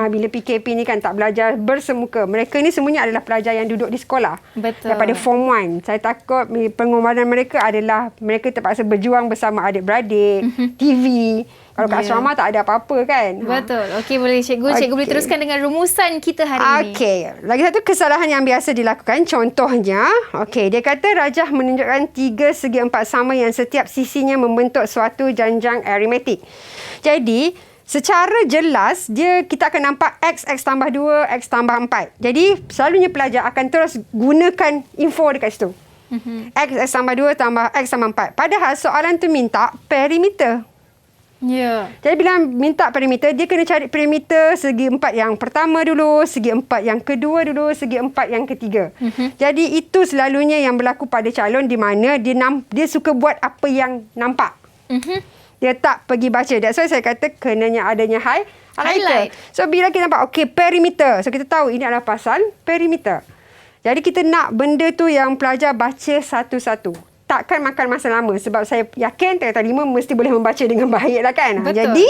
Bila PKP ni kan tak belajar bersemuka. Mereka ni semuanya adalah pelajar yang duduk di sekolah. Betul. Daripada form 1. Saya takut pengorbanan mereka adalah mereka terpaksa berjuang bersama adik-beradik, TV. Kalau kat asrama tak ada apa-apa kan. Betul. Okey, boleh Cikgu. Cikgu boleh teruskan dengan rumusan kita hari ini. Okey. Lagi satu kesalahan yang biasa dilakukan. Contohnya, dia kata rajah menunjukkan 3 segi 4 sama yang setiap sisinya membentuk suatu janjang aritmetik. Jadi, secara jelas, kita akan nampak X tambah 2, X tambah 4. Jadi, selalunya pelajar akan terus gunakan info dekat situ. X tambah 2 tambah X tambah 4. Padahal soalan tu minta perimeter. Ya. Jadi bila minta perimeter, dia kena cari perimeter segi 4 yang pertama dulu, segi 4 yang kedua dulu, segi 4 yang ketiga. Jadi itu selalunya yang berlaku pada calon di mana dia suka buat apa yang nampak. Dia tak pergi baca. That's why saya kata kenanya adanya highlighter. So bila kita nampak, okay, perimeter. So kita tahu ini adalah pasal perimeter. Jadi kita nak benda tu yang pelajar baca satu-satu. Takkan makan masa lama. Sebab saya yakin tingkatan 5 mesti boleh membaca dengan baik lah kan. Betul. Jadi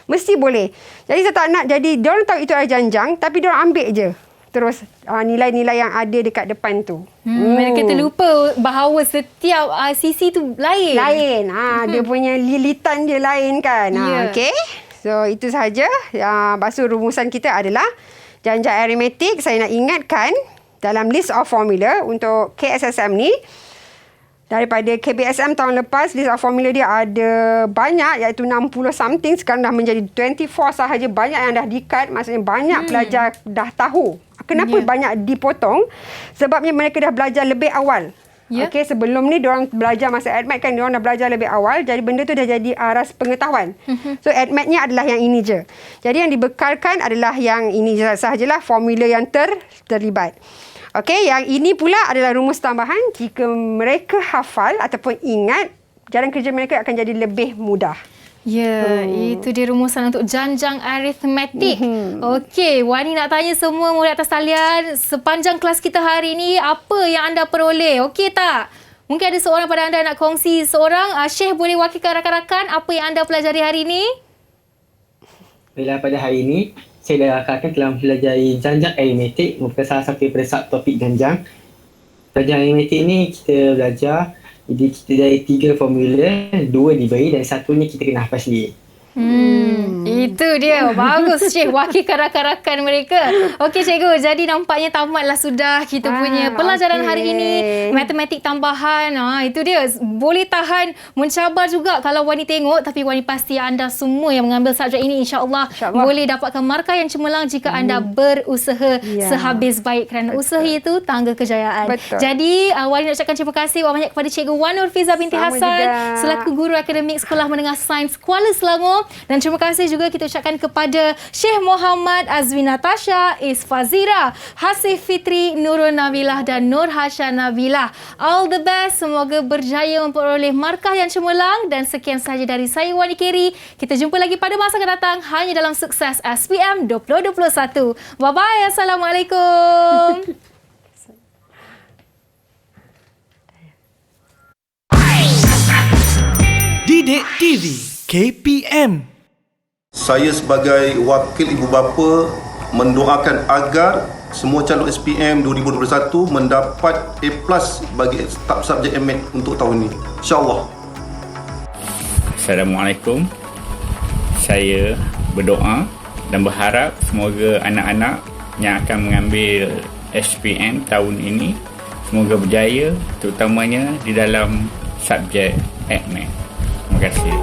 mesti boleh. Jadi saya tak nak jadi, diorang tahu itu adalah janjang tapi diorang ambil je terus nilai-nilai yang ada dekat depan tu. Mereka terlupa bahawa setiap sisi tu lain. Lain. Dia punya lilitan dia lain kan. Okey. So itu sahaja. Lepas tu rumusan kita adalah janjang aritmetik. Saya nak ingatkan dalam list of formula untuk KSSM ni, daripada KBSM tahun lepas, list of formula dia ada banyak, iaitu 60 something. Sekarang dah menjadi 24 sahaja. Banyak yang dah di-cut. Maksudnya banyak pelajar dah tahu. Kenapa banyak dipotong? Sebabnya mereka dah belajar lebih awal. Okey, sebelum ni diorang belajar masa ADMAT kan, diorang dah belajar lebih awal. Jadi benda tu dah jadi aras pengetahuan. So ADMAT-nya adalah yang ini je. Jadi yang dibekalkan adalah yang ini sahajalah formula yang terlibat. Okey, yang ini pula adalah rumus tambahan. Jika mereka hafal ataupun ingat, jalan kerja mereka akan jadi lebih mudah. Ya, itu dia rumusan untuk janjang aritmetik. Okey, Wani nak tanya semua murid atas talian, sepanjang kelas kita hari ini, apa yang anda peroleh? Okey tak? Mungkin ada seorang pada anda nak kongsi seorang. Syekh boleh wakilkan rakan-rakan apa yang anda pelajari hari ini? Baiklah, pada hari ini saya dan rakan-rakan telah mempelajari janjang aritmetik, merupakan salah satu daripada subtopik janjang. Janjang aritmetik ni kita belajar, jadi kita dari 3 formula, 2 diberi dan 1-nya kita kena hafal sendiri. Itu dia. Bagus Syekh wakilkan rakan-rakan mereka. Okey cikgu, jadi nampaknya tamatlah sudah kita punya pelajaran hari ini. Matematik tambahan. Itu dia. Boleh tahan mencabar juga kalau Wani tengok, tapi Wani pasti anda semua yang mengambil subjek ini insya-Allah boleh dapatkan markah yang cemerlang jika anda berusaha sehabis baik, kerana usaha itu tangga kejayaan. Jadi Wani nak ucapkan terima kasih banyak kepada Cikgu Wan Nurfiza binti Hassan selaku guru akademik Sekolah Menengah Sains Kuala Selangor. Dan terima kasih juga kita ucapkan kepada Syekh Muhammad Azwi Natasha, Isfazira, Hasif Fitri, Nurul Nabilah dan Nur Hasha Nabilah. All the best. Semoga berjaya memperoleh markah yang cemerlang. Dan sekian sahaja dari saya Wani Keri. Kita jumpa lagi pada masa akan datang hanya dalam Sukses SPM 2021. Bye-bye. Assalamualaikum. Didik TV KPM. Saya sebagai wakil ibu bapa mendoakan agar semua calon SPM 2021 mendapat A+ bagi subjek AMAT untuk tahun ini. InsyaAllah. Assalamualaikum. Saya berdoa dan berharap semoga anak-anak yang akan mengambil SPM tahun ini semoga berjaya, terutamanya di dalam subjek AMAT. Terima kasih.